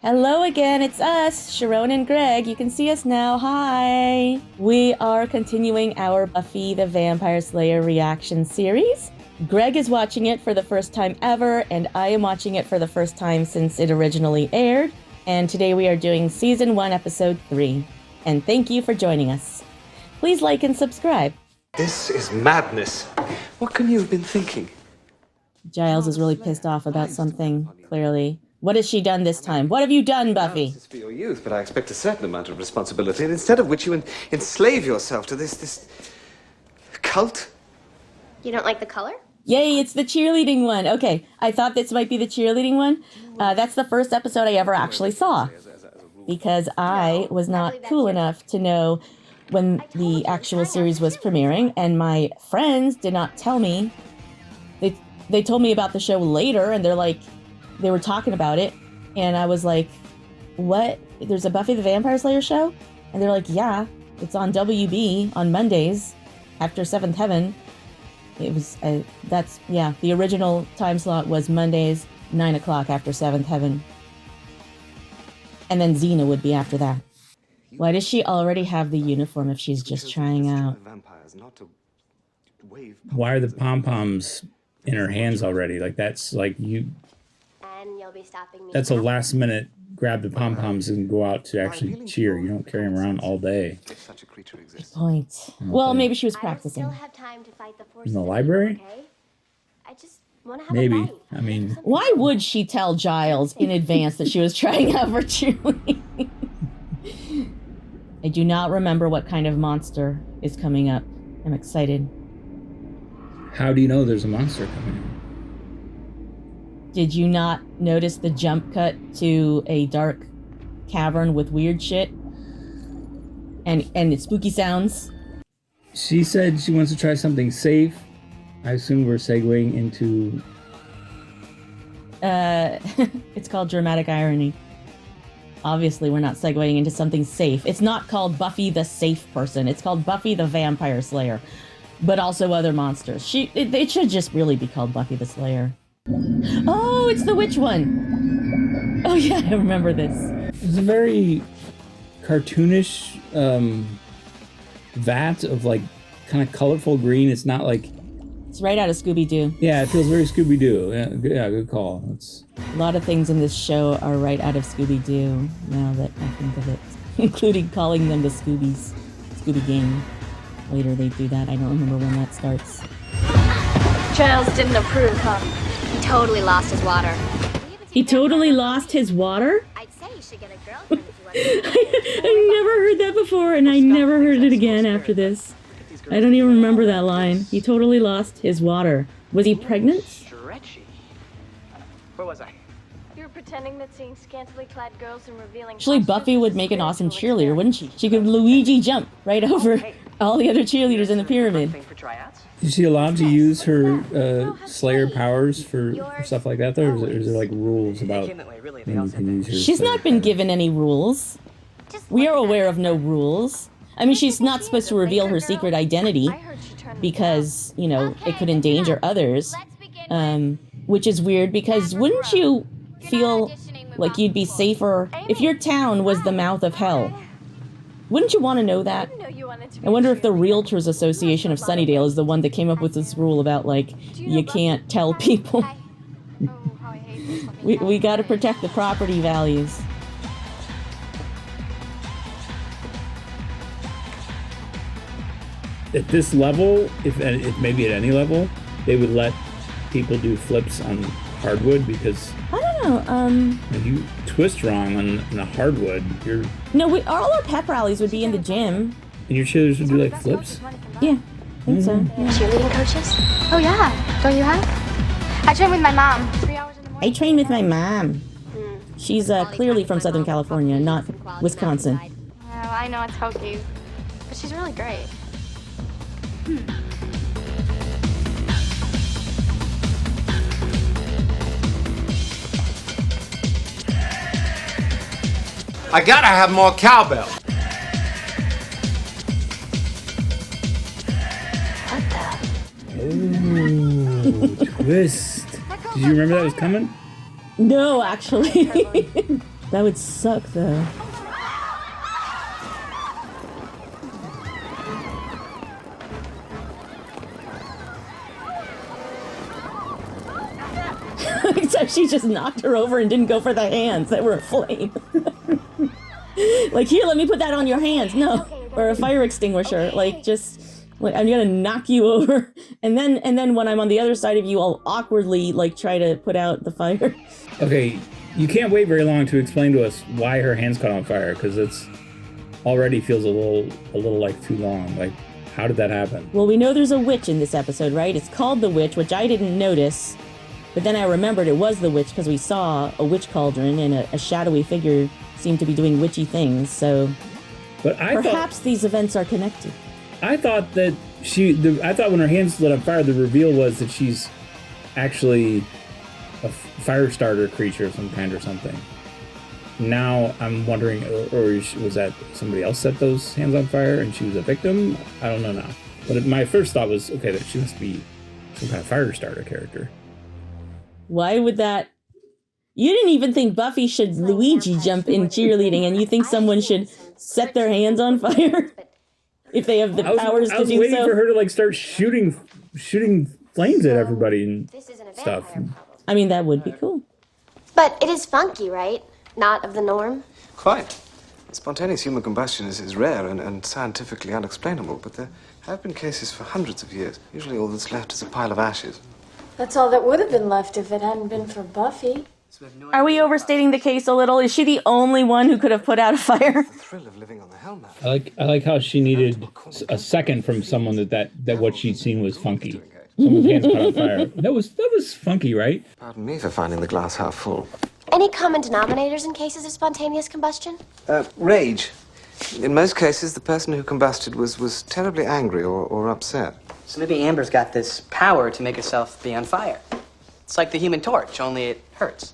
Hello again, it's us, Sharon and Greg. You can see us now. Hi! We are continuing our Buffy the Vampire Slayer reaction series. Greg is watching it for the first time ever, and I am watching it for the first time since it originally aired. And today we are doing Season 1, Episode 3. And thank you for joining us. Please like and subscribe. This is madness. What can you have been thinking? Giles is really pissed off about something, clearly. What has she done this time? What have you done, Buffy? This is for your youth, but I expect a certain amount of responsibility, and instead of which you enslave yourself to this cult. You don't like the color? Yay, it's the cheerleading one. Okay, I thought this might be the cheerleading one. That's the first episode I ever actually saw, because I was not cool enough to know when the actual series was premiering, and my friends did not tell me. They told me about the show later, and they were talking about it, and I was like, what? There's a Buffy the Vampire Slayer show? And they're like, yeah, it's on WB on Mondays after 7th Heaven. It was, the original time slot was Mondays, 9 o'clock after 7th Heaven. And then Xena would be after that. Why does she already have the uniform if she's just trying out? Why are the pom-poms in her hands already? Like, that's like you... And you'll be stopping me. That's a last minute grab the pom-poms and go out to actually cheer. You don't carry them around all day. Good point. Well, maybe she was practicing. I will still have time to fight the In the library? okay? I just want to have Maybe. a fight. I mean... Why would she tell Giles in advance that she was trying out for cheerleading? I do not remember what kind of monster is coming up. I'm excited. How do you know there's a monster coming? Did you not notice the jump cut to a dark cavern with weird shit? And spooky sounds? She said she wants to try something safe. I assume we're segueing into... It's called dramatic irony. Obviously, we're not segueing into something safe. It's not called Buffy the Safe Person. It's called Buffy the Vampire Slayer. But also other monsters. It should just really be called Buffy the Slayer. Oh, it's the witch one! Oh yeah, I remember this. It's a very cartoonish vat of like kind of colorful green. It's not like... It's right out of Scooby-Doo. Yeah, it feels very Scooby-Doo. Yeah, good call. A lot of things in this show are right out of Scooby-Doo, now that I think of it. Including calling them the Scoobies. Scooby Gang. Later they do that. I don't remember when that starts. Giles didn't approve, huh? He totally lost his water. He totally lost his water? I'd say you should get a girlfriend if you want to. I never heard that before, and I never heard it again after this. I don't even remember that line. He totally lost his water. Was he pregnant? Stretchy. Where was I? You were pretending that seeing scantily clad girls and revealing... Actually, Buffy would make an awesome cheerleader, wouldn't she? She could Luigi jump right over all the other cheerleaders in the pyramid. Is she allowed to use her Slayer powers for stuff like that, though? Or is there like rules about when you can use her She's Slayer not been powers? given any rules. We are aware of no rules. I mean, she's not supposed to reveal her secret identity because, you know, it could endanger others. Which is weird because wouldn't you feel like you'd be safer if your town was the mouth of hell? Wouldn't you want to know that? I wonder if the Realtors Association of Sunnydale is the one that came up with this rule about, like, you can't tell people. we gotta protect the property values. At this level, if maybe at any level, they would let people do flips on hardwood because... I don't know, if you twist wrong on a hardwood, you're... No, all our pep rallies would be in the gym. And your cheerleaders would do like flips? Yeah, I think so. Yeah. Cheerleading coaches? Oh yeah, don't you have? I train with my mom. 3 hours in the morning. I train with my mom. She's clearly from Southern California, not Wisconsin. Oh, I know it's hokey, but she's really great. I gotta have more cowbell. Oh, twist. Did you remember that was coming? No, actually. That would suck, though. Except she just knocked her over and didn't go for the hands that were aflame. Like, here, let me put that on your hands. No. Or a fire extinguisher. Like, just, like, I'm gonna knock you over. And then when I'm on the other side of you, I'll awkwardly, like, try to put out the fire. Okay, you can't wait very long to explain to us why her hands caught on fire, because it's already feels a little like too long. Like, how did that happen? Well, we know there's a witch in this episode, right? It's called the Witch, which I didn't notice. But then I remembered it was the witch because we saw a witch cauldron and a shadowy figure seemed to be doing witchy things. So but perhaps these events are connected. I thought that I thought when her hands lit on fire, the reveal was that she's actually a fire starter creature of some kind or something. Now I'm wondering, or was that somebody else set those hands on fire and she was a victim? I don't know now. But my first thought was, okay, that she must be some kind of fire starter character. Why would that... You didn't even think Buffy should Luigi jump in cheerleading, and you think someone should set their hands on fire? If they have the powers to do so? I was waiting for her to, like, start shooting flames at everybody and stuff. I mean, that would be cool. But it is funky, right? Not of the norm? Quite. Spontaneous human combustion is rare and scientifically unexplainable, but there have been cases for hundreds of years. Usually all that's left is a pile of ashes. That's all that would have been left if it hadn't been for Buffy. Are we overstating the case a little? Is she the only one who could have put out a fire? The thrill of living on the helmet. I like how she needed a second from someone that what she'd seen was funky. Someone's hands caught on fire. That was funky, right? Pardon me for finding the glass half full. Any common denominators in cases of spontaneous combustion? Rage. In most cases, the person who combusted was terribly angry or upset. So maybe Amber's got this power to make herself be on fire. It's like the Human Torch, only it hurts.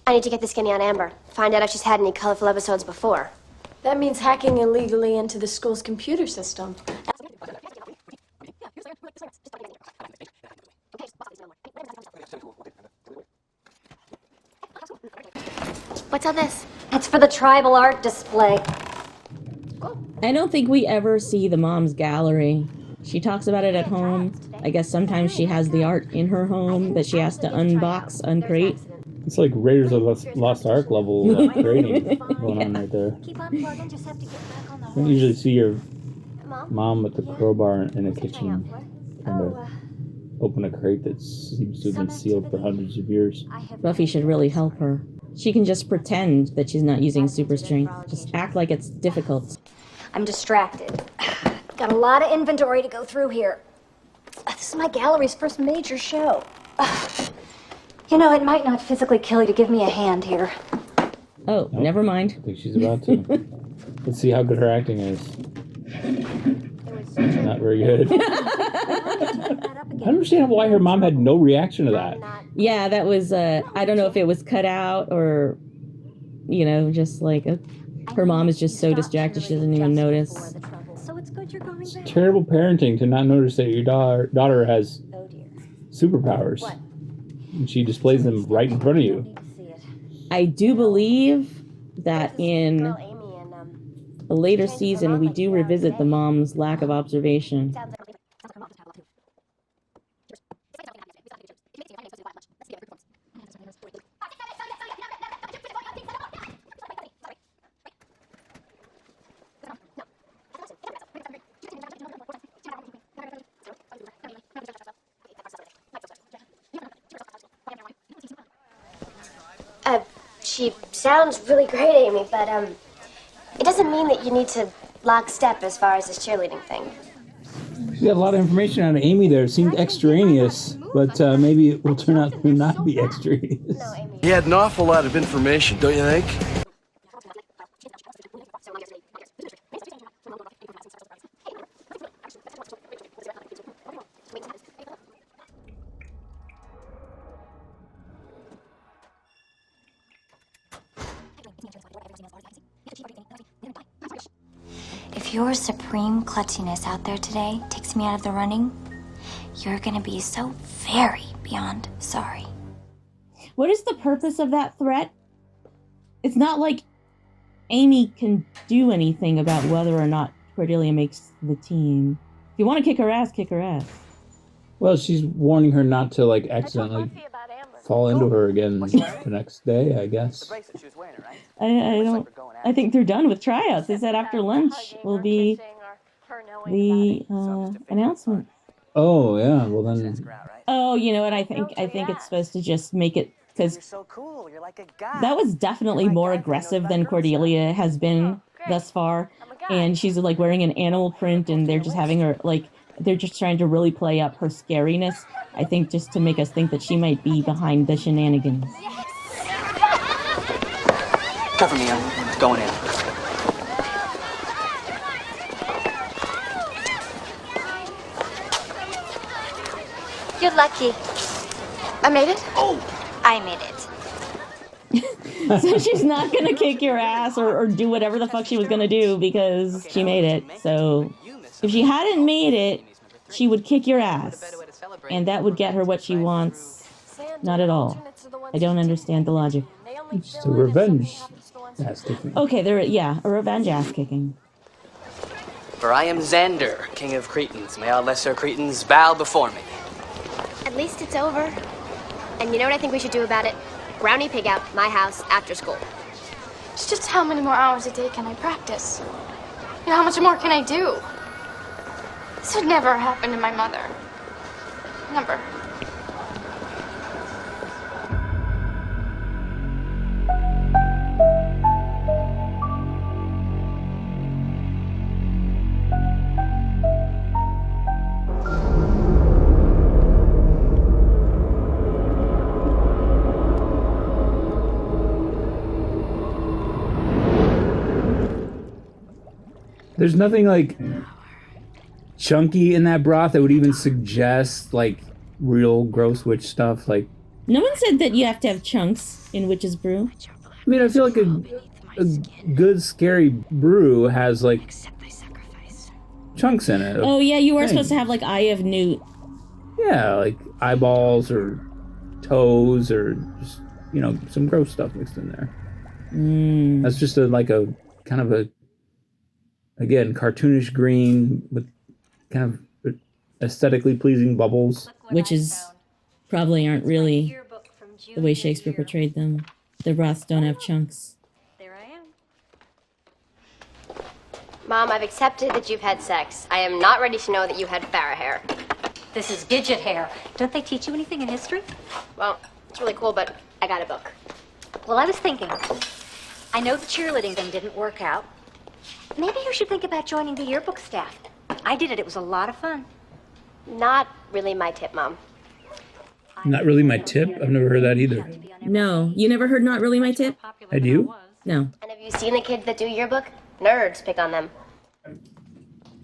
I need to get the skinny on Amber. Find out if she's had any colorful episodes before. That means hacking illegally into the school's computer system. What's all this? It's for the tribal art display. I don't think we ever see the mom's gallery. She talks about it at home. I guess sometimes she has the art in her home that she has to unbox, uncrate. It's like Raiders of the Lost Ark level grading going on right there. You don't usually see your mom with the crowbar in a kitchen trying to open a crate that seems to have been sealed for hundreds of years. Buffy should really help her. She can just pretend that she's not using super strength. Just act like it's difficult. I'm distracted. Got a lot of inventory to go through here. This is my gallery's first major show. You know, it might not physically kill you to give me a hand here. Oh, nope. Never mind. I think she's about to. Let's see how good her acting is. Not very good. I don't understand why her mom had no reaction to that. Yeah, that was, I don't know if it was cut out or, you know, just like, her mom is just so distracted she doesn't even notice. It's terrible parenting to not notice that your daughter has superpowers. And she displays them right in front of you. I do believe that in a later season, we do revisit the mom's lack of observation. She sounds really great, Amy, but, it doesn't mean that you need to lock step as far as this cheerleading thing. You got a lot of information on Amy there. It seemed extraneous, but maybe it will turn out to not be extraneous. He had an awful lot of information, don't you think? If your supreme klutziness out there today takes me out of the running, you're gonna be so very beyond sorry. What is the purpose of that threat? it's not like Amy can do anything about whether or not Cordelia makes the team. If you want to kick her ass, kick her ass. Well, she's warning her not to like accidentally fall into her again the next day, I guess. I think they're done with tryouts. They said after lunch will be the announcement. Oh yeah, well then. Oh, you know what? I think it's supposed to just make it, because that was definitely more aggressive than Cordelia has been thus far, and she's like wearing an animal print, and they're just having her like they're just trying to really play up her scariness. I think just to make us think that she might be behind the shenanigans. Cover me, I'm going in. You're lucky. I made it? Oh! I made it. So she's not gonna kick your ass or do whatever the fuck she was gonna do because she made it. So if she hadn't made it, she would kick your ass. And that would get her what she wants. Not at all. I don't understand the logic. It's a revenge ass kicking. Okay, a revenge ass kicking. For I am Xander, king of Cretans. May all lesser Cretans bow before me. At least it's over. And you know what I think we should do about it? Brownie pig out, my house, after school. It's just how many more hours a day can I practice? You know, how much more can I do? This would never happen to my mother. Never. There's nothing like chunky in that broth that would even suggest like real gross witch stuff. Like, No one said that you have to have chunks in witch's brew. I mean, I feel like a good scary brew has like chunks in it. Oh yeah, you are supposed to have like Eye of Newt. Yeah, like eyeballs or toes or just, you know, some gross stuff mixed in there. That's just a kind of a, again, cartoonish green with kind of aesthetically pleasing bubbles. Witches probably aren't really the way Shakespeare portrayed them. Their broths don't have chunks. There I am. Mom, I've accepted that you've had sex. I am not ready to know that you had Farrah hair. This is Gidget hair. Don't they teach you anything in history? Well, it's really cool, but I got a book. Well, I was thinking, I know the cheerleading thing didn't work out. Maybe you should think about joining the yearbook staff. I did it. It was a lot of fun. Not really my tip, Mom. Not really my tip? I've never heard that either. No, you never heard Not Really My Tip? Had you? No. And have you seen the kids that do yearbook? Nerds pick on them.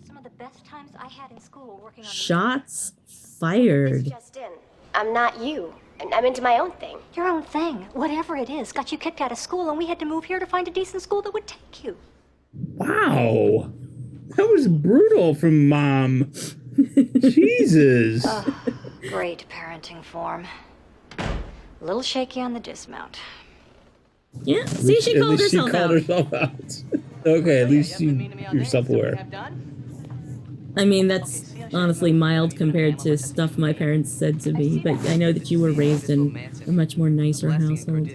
Some of the best times I had in school were working on Shots fired. Just in. I'm not you. And I'm into my own thing. your own thing. Whatever it is, got you kicked out of school, and we had to move here to find a decent school that would take you. Wow. That was brutal from Mom. Jesus. Great parenting form. A little shaky on the dismount. Yeah, see, she called herself out. Okay, at least you're self-aware. I mean, that's honestly mild compared to stuff my parents said to me, but I know that you were raised in a much more nicer household.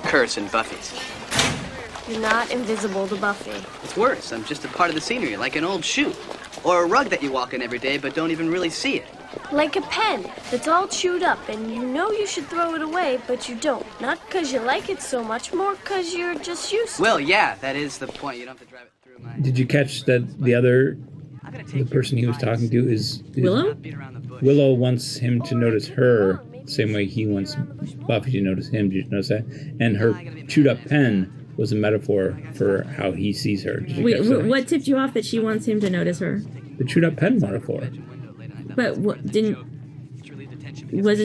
Curse and Buffy's. You're not invisible to Buffy. It's worse. I'm just a part of the scenery, like an old shoe. Or a rug that you walk in every day but don't even really see it. Like a pen that's all chewed up, and you know you should throw it away, but you don't. Not because you like it so much, more because you're just used to it. Well, yeah, that is the point. You don't have to drive it through my... Did you catch that the person he was talking to is Willow? Willow wants him to notice her the same way he wants Buffy to notice him. Did you notice that? And her chewed up pen was a metaphor for how he sees her. Wait, what tipped you off that she wants him to notice her? The chewed up pen metaphor. But wasn't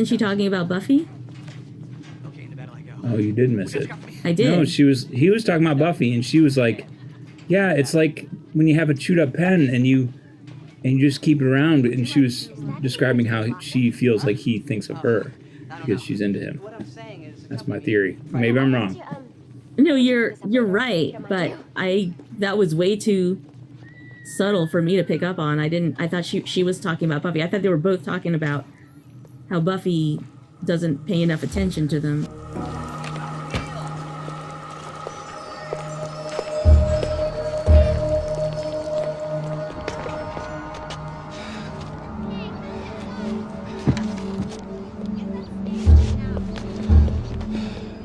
she talking about Buffy? Oh, you did miss it. I did. No, he was talking about Buffy, and she was like, yeah, it's like when you have a chewed up pen and you just keep it around, and she was describing how she feels like he thinks of her because she's into him. That's my theory. Maybe I'm wrong. No, you're right, but that was way too subtle for me to pick up on. I thought she was talking about Buffy. I thought they were both talking about how Buffy doesn't pay enough attention to them.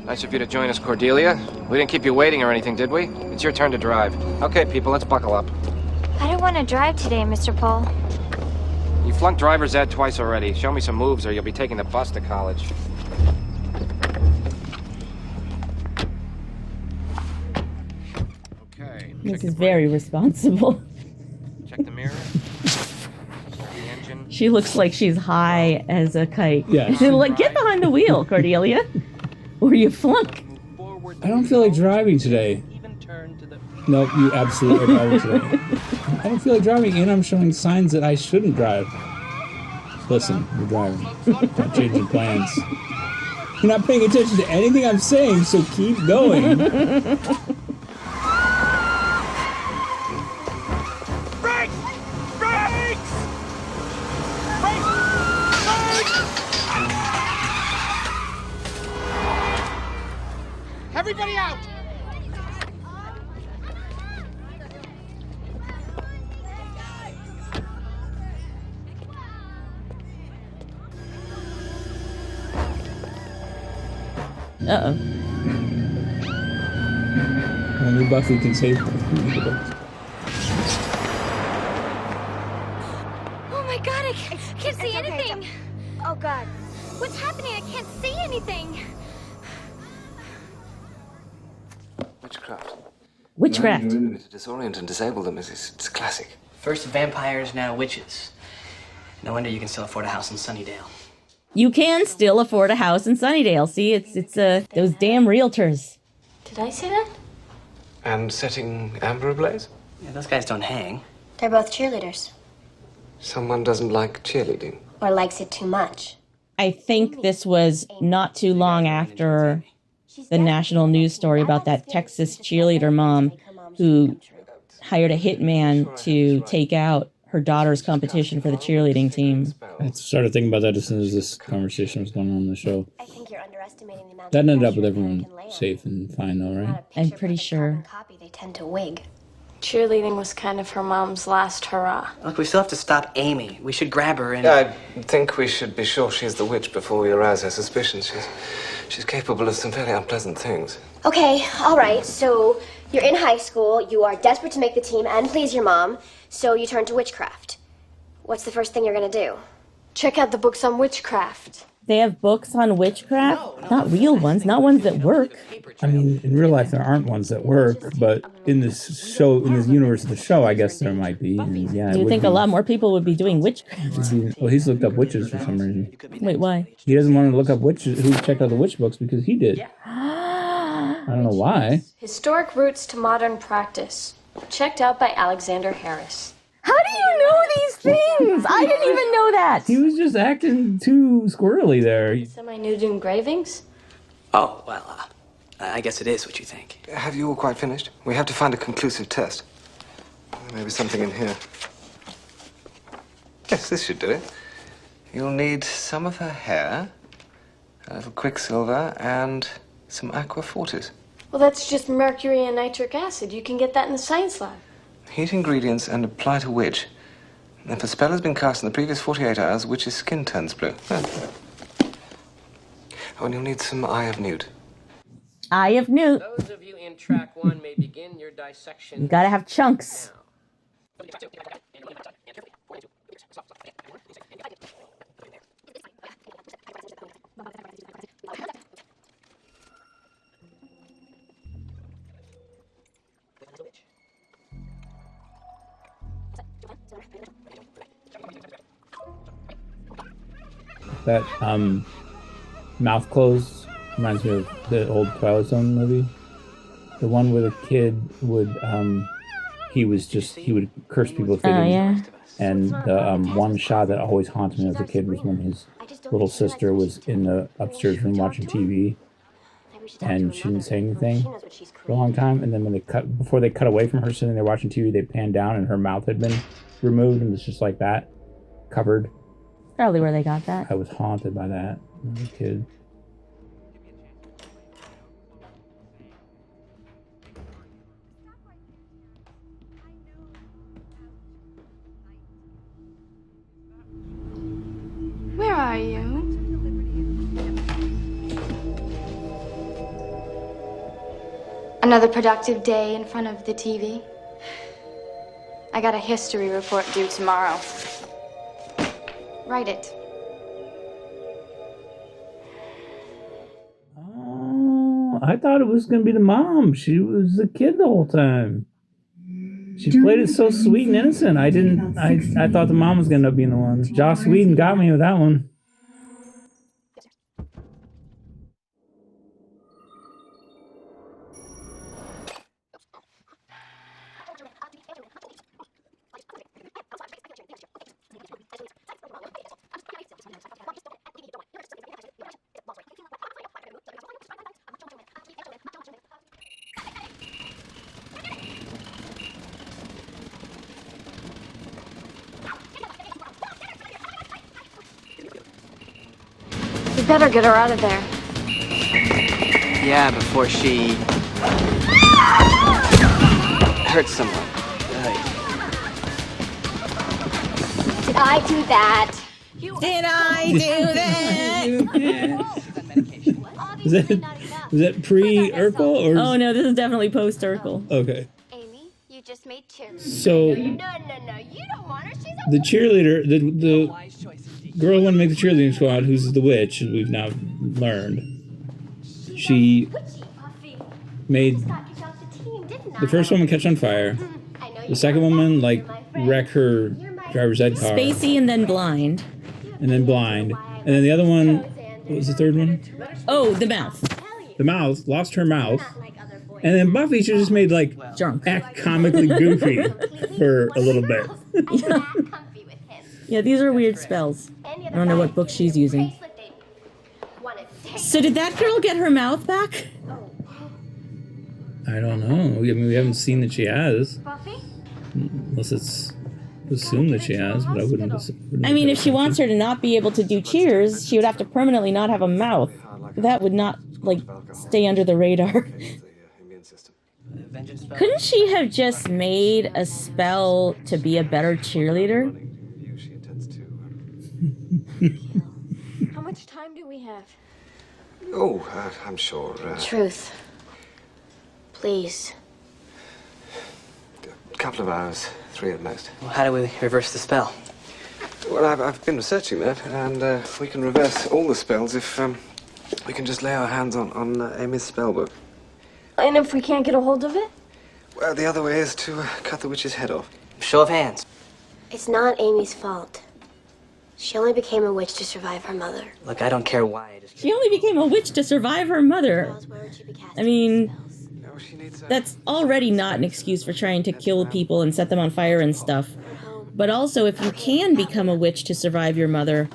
Nice of you to join us, Cordelia. We didn't keep you waiting or anything, did we? It's your turn to drive. Okay, people, let's buckle up. I don't want to drive today, Mr. Paul. You flunked driver's ed twice already. Show me some moves or you'll be taking the bus to college. Okay. This is very responsible. Check the mirror. Start the engine. She looks like she's high as a kite. Yeah. Like, get behind the wheel, Cordelia, or you flunk. I don't feel like driving today. Nope, you absolutely are driving today. I don't feel like driving, and I'm showing signs that I shouldn't drive. Listen, you're driving. Not changing plans. You're not paying attention to anything I'm saying, so keep going. Brakes! Brakes! Everybody out! Uh-oh. Only Buffy can save her. Oh my god, I can't see anything. Oh God. What's happening? I can't see anything. Witchcraft. Witchcraft. To disorient and disable them it's classic. First vampires, now witches. No wonder you can still afford a house in Sunnydale. You can still afford a house in Sunnydale. See, it's those damn realtors. Did I say that? And setting Amber ablaze? Yeah, those guys don't hang. They're both cheerleaders. Someone doesn't like cheerleading. Or likes it too much. I think this was not too long after the national news story about that Texas cheerleader mom who hired a hitman to take out her daughter's competition for the cheerleading team. I started thinking about that as soon as this conversation was going on in the show. I think you're underestimating the amount That of ended up with pressure everyone a man can lay on safe and fine, though, right? I'm pretty sure. copy they tend to wig. Cheerleading was kind of her mom's last hurrah. Look, we still have to stop Amy. We should grab her and... Yeah, I think we should be sure she's the witch before we arouse her suspicions. She's capable of some fairly unpleasant things. Okay, all right, so you're in high school, you are desperate to make the team and please your mom, so you turn to witchcraft. What's the first thing you're gonna do? Check out the books on witchcraft. They have books on witchcraft? Not real ones, not ones that work. I mean, in real life, there aren't ones that work, but in this show, in the universe of the show, I guess there might be. And yeah, You think a lot more people would be doing witchcraft? Well, he's looked up witches for some reason. Wait, why? He doesn't want to look up witches who checked out the witch books because he did. I don't know why. Historic Roots to Modern Practice. Checked out by Alexander Harris. How do you know these things? I didn't even know that. He was just acting too squirrely there. Semi-nude engravings? Oh, well, I guess it is what you think. Have you all quite finished? We have to find a conclusive test. There may be something in here. Yes, this should do it. You'll need some of her hair, a little quicksilver, and some aqua fortis. Well, that's just mercury and nitric acid. You can get that in the science lab. Heat ingredients and apply to witch. If a spell has been cast in the previous 48 hours, witch's skin turns blue. Oh, and you'll need some Eye of Newt. Eye of Newt. Those of you in track 1 may begin your dissection. You gotta have chunks. That mouth closed reminds me of the old Twilight Zone movie. The one where the kid would he would curse people if they didn't. Yeah. And the one shot that always haunted me as a kid was when his little sister was in the upstairs room watching TV, and she didn't say anything for a long time. And then when before they cut away from her sitting there watching TV, they panned down and her mouth had been removed and was just like that, covered. Probably where they got that. I was haunted by that as a kid. Where are you? Another productive day in front of the TV. I got a history report due tomorrow. Write it. Oh, I thought it was going to be the mom. She was the kid the whole time. She played it so sweet and innocent. I thought the mom was going to end up being the one. Joss Whedon got me with that one. We better get her out of there. Yeah, before she hurts someone. Did I do that? Did I do that? Is that pre-Urkel or? Oh no, this is definitely post-Urkel. Okay. Amy, you just made cheerleader. So No, you don't want her. She's a the cheerleader, the girl who wanted to make the cheerleading squad, who's the witch, as we've now learned, she made the first woman catch on fire, the second woman wreck her driver's ed car, Spacey and then blind. and then the other one, what was the third one? Oh, the mouth. The mouth, lost her mouth, and then Buffy should just made drunk, act comically goofy for a little bit. Yeah, these are weird spells. I don't know what book she's using. So did that girl get her mouth back? I don't know. I mean, we haven't seen that she has. Unless it's assumed that she has, but I wouldn't. I mean, if she wants her to not be able to do cheers, she would have to permanently not have a mouth. That would not, stay under the radar. Couldn't she have just made a spell to be a better cheerleader? How much time do we have? Oh, I'm sure. Truth. Please. A couple of hours, 3 at most. Well, how do we reverse the spell? Well, I've been researching that, and we can reverse all the spells if we can just lay our hands on Amy's spellbook. And if we can't get a hold of it? Well, the other way is to cut the witch's head off. Show of hands. It's not Amy's fault. She only became a witch to survive her mother. Look, I don't care why. She only became a witch to survive her mother. I mean, that's already not an excuse for trying to kill people and set them on fire and stuff. But also, if you can become a witch to survive your mother,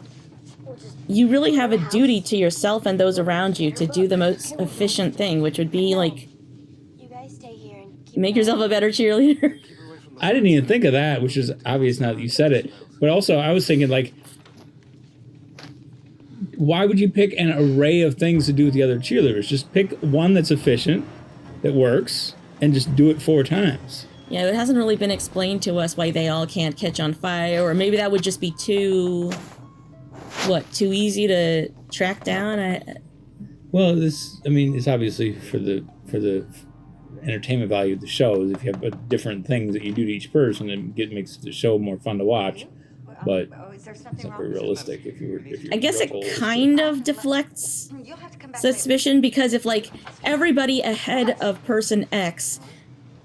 you really have a duty to yourself and those around you to do the most efficient thing, which would be, make yourself a better cheerleader. I didn't even think of that, which is obvious now that you said it. But also, I was thinking, why would you pick an array of things to do with the other cheerleaders? Just pick one that's efficient, that works, and just do it 4 times. Yeah, it hasn't really been explained to us why they all can't catch on fire, or maybe that would just be too easy to track down? Well, it's obviously for the entertainment value of the show. Is if you have different things that you do to each person, it makes the show more fun to watch. But it's not very realistic if you're I guess it kind of deflects suspicion, because if everybody ahead of person X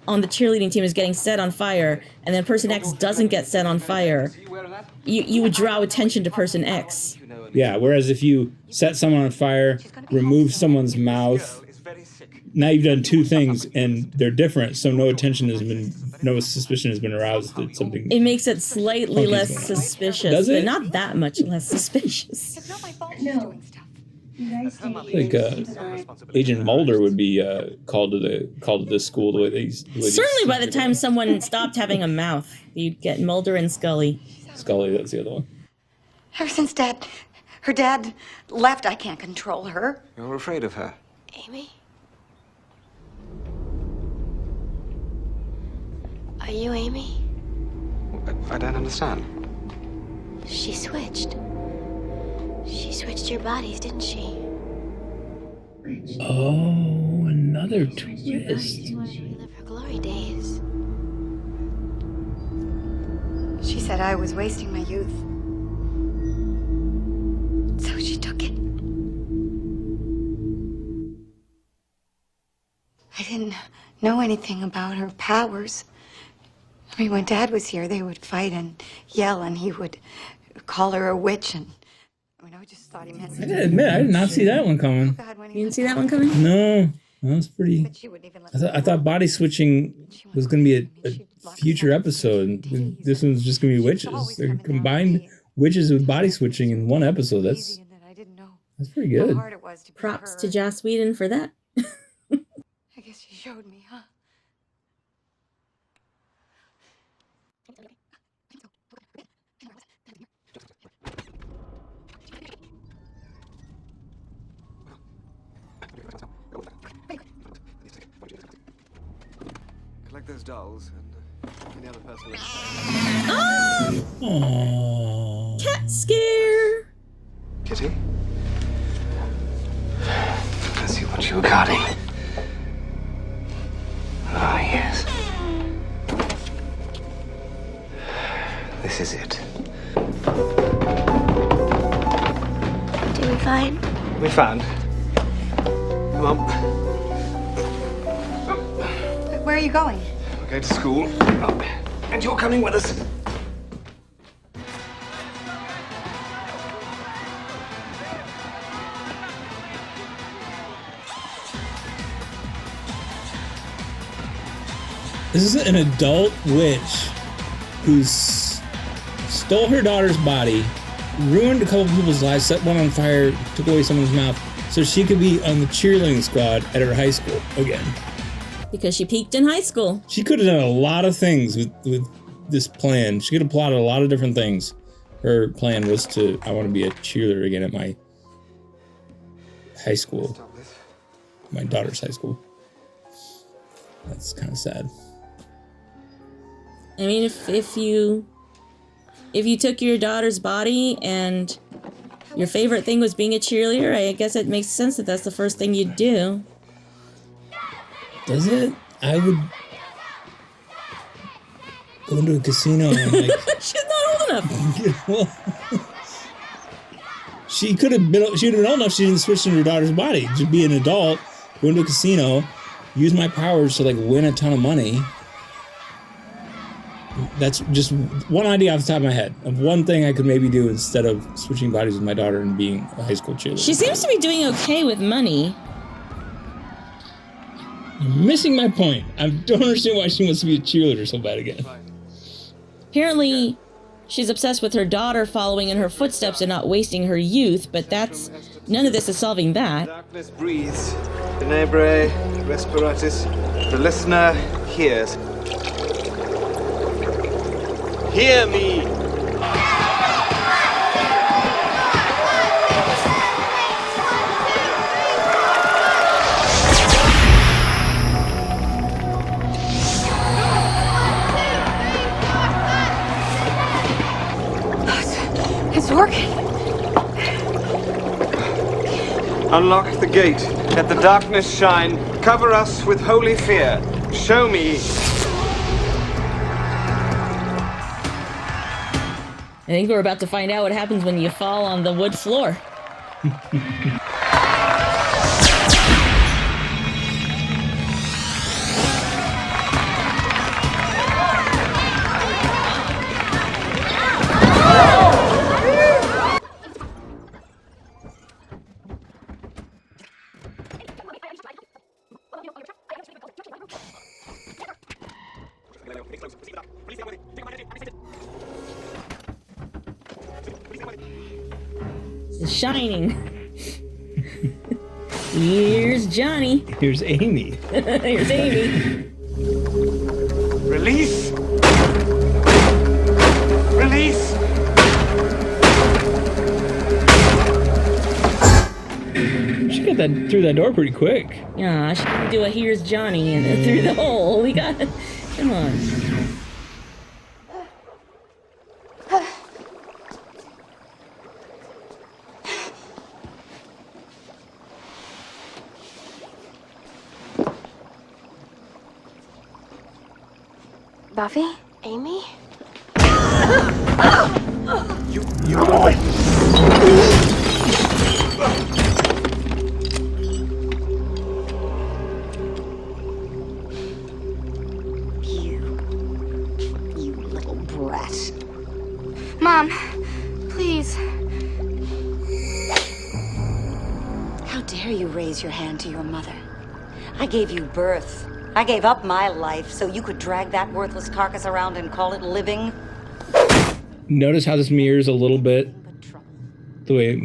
on the cheerleading team is getting set on fire, and then person X doesn't get set on fire, you would draw attention to person X. Yeah, whereas if you set someone on fire, remove someone's mouth, now you've done 2 things and they're different, so no suspicion has been aroused that something. It makes it slightly less suspicious. Does it? But not that much less suspicious. It's not my fault she's doing stuff. Like Agent Mulder would be called to this school the way they Certainly by the time someone stopped having a mouth, you'd get Mulder and Scully. Scully, that's the other one. Ever since her dad left, I can't control her. You're afraid of her. Amy? Are you Amy? I don't understand. She switched. She switched your bodies, didn't she? Oh, another twist. She wanted to relive her glory days. She said I was wasting my youth. So she took it. I didn't know anything about her powers. I mean, when Dad was here, they would fight and yell, and he would call her a witch, and I just thought he meant... I gotta admit, I did not see that one coming. You didn't see that one coming? No, that was pretty... I thought body switching was going to be a future episode. This one's just going to be witches. They combined witches with body switching in one episode. That's pretty good. Props to Joss Whedon for that. I guess she showed me, huh? Collect those dolls and any other person. Oh! Cat scare! Kitty? Let's see what you were guarding. Ah, yes. This is it. Did we find? We found. Come on. Where are you going? We're going to school. And you're coming with us. This is an adult witch who stole her daughter's body, ruined a couple people's lives, set one on fire, took away someone's mouth, so she could be on the cheerleading squad at her high school again. Because she peaked in high school. She could have done a lot of things with this plan. She could have plotted a lot of different things. Her plan was I want to be a cheerleader again at my high school. My daughter's high school. That's kind of sad. I mean, if you took your daughter's body and your favorite thing was being a cheerleader, I guess it makes sense that that's the first thing you'd do. Does it? I would go into a casino and She's not old enough. Well, she would have been old enough. She didn't switch into her daughter's body. Just be an adult, go into a casino, use my powers to win a ton of money. That's just one idea off the top of my head of one thing I could maybe do instead of switching bodies with my daughter and being a high school cheerleader. She seems to be doing okay with money. You're missing my point. I don't understand why she wants to be a cheerleader so bad again. Apparently, she's obsessed with her daughter following in her footsteps and not wasting her youth, but none of this is solving that. Darkness breathes. Tenebrae respiratis. The listener hears. Hear me! It's working. Unlock the gate. Let the darkness shine. Cover us with holy fear. Show me. I think we're about to find out what happens when you fall on the wood floor. It's shining. Here's Johnny. Here's Amy. Here's Amy. Release! Release! She got that through that door pretty quick. Yeah, she can do a here's Johnny and then through the hole. We got it. Come on. Buffy? Amy? You boy! You little brat. Mom, please. How dare you raise your hand to your mother? I gave you birth. I gave up my life so you could drag that worthless carcass around and call it living. Notice how this mirrors a little bit the way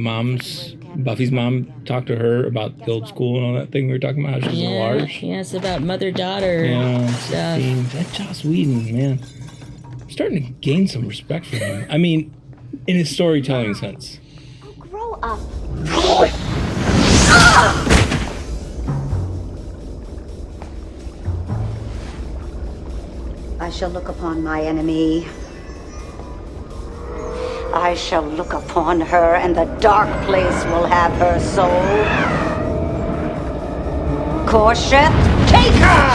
Buffy's mom talked to her about the old school and all that thing we were talking about. How she's large. Yeah, it's about mother-daughter stuff. That Joss Whedon, man. I'm starting to gain some respect for him. I mean, in his storytelling sense. Oh, grow up. I shall look upon my enemy. I shall look upon her, and the dark place will have her soul. Corsheth, take her!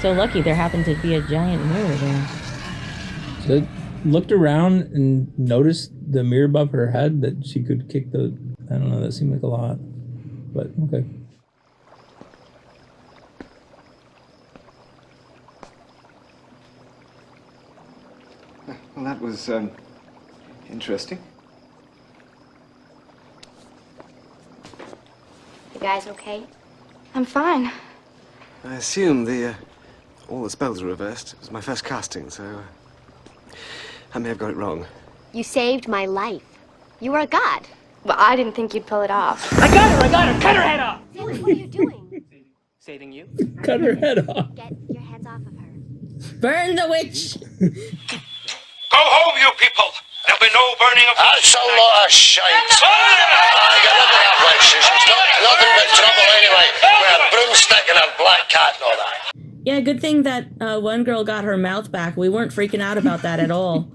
So lucky there happened to be a giant mirror there. So looked around and noticed the mirror above her head that she could kick the... I don't know, that seemed like a lot. But, okay. Well, that was, interesting. You guys okay? I'm fine. I assume all the spells are reversed. It was my first casting, so I may have got it wrong. You saved my life. You were a god. Well, I didn't think you'd pull it off. I got her! Cut her head off! What are you doing? Saving you? Cut her head off. Get your hands off of her. Burn the witch! Go home, you people! There'll be no burning of That's a lot of shite. I got nothing that place. It's nothing but trouble anyway. With a broomstick and a black cat and all that. Yeah, good thing that one girl got her mouth back. We weren't freaking out about that at all.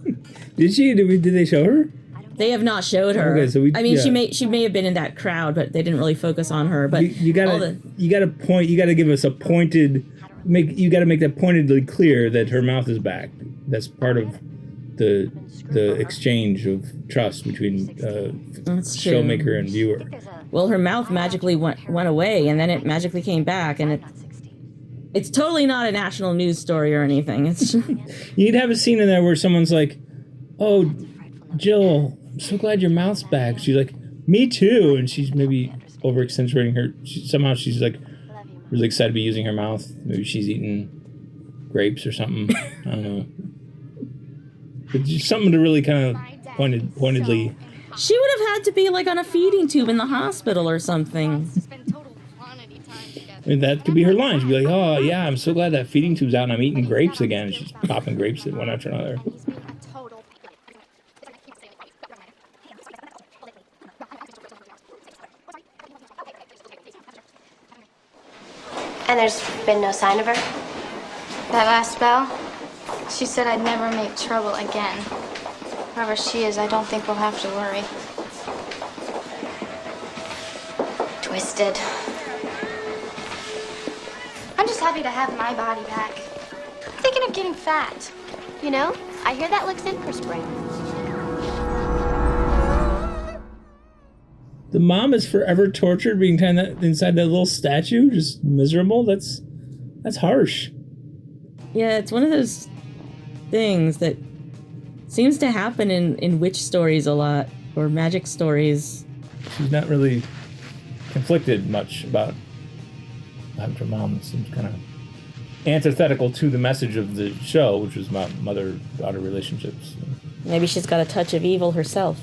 Did she? Did they show her? They have not showed her. Okay, so I mean, she may have been in that crowd, but they didn't really focus on her. But you gotta give us a pointed. You gotta make that pointedly clear that her mouth is back. That's part of the exchange of trust between showmaker and viewer. Well, her mouth magically went away, and then it magically came back, and it's totally not a national news story or anything. It's You'd have a scene in there where someone's like, "Oh, Jill, I'm so glad your mouth's back." She's like, "Me too," and she's maybe over accentuating her. She's like really excited to be using her mouth. Maybe she's eating grapes or something. I don't know. But just something to really kind of pointedly. She would have had to be like on a feeding tube in the hospital or something. I mean, that could be her line. She'd be like, "Oh yeah, I'm so glad that feeding tube's out and I'm eating grapes again." And she's popping grapes one after another. And there's been no sign of her? That last spell, she said I'd never make trouble again. Wherever she is, I don't think we'll have to worry. Twisted. I'm just happy to have my body back. I'm thinking of getting fat. You know, I hear that looks in for spring. The mom is forever tortured being tied inside that little statue, just miserable. That's harsh. Yeah, it's one of those things that seems to happen in witch stories a lot, or magic stories. She's not really conflicted much about her mom. It seems kind of antithetical to the message of the show, which was about mother-daughter relationships. Maybe she's got a touch of evil herself.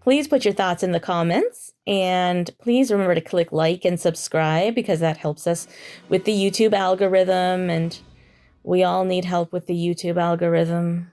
Please put your thoughts in the comments, and please remember to click like and subscribe because that helps us with the YouTube algorithm, and we all need help with the YouTube algorithm.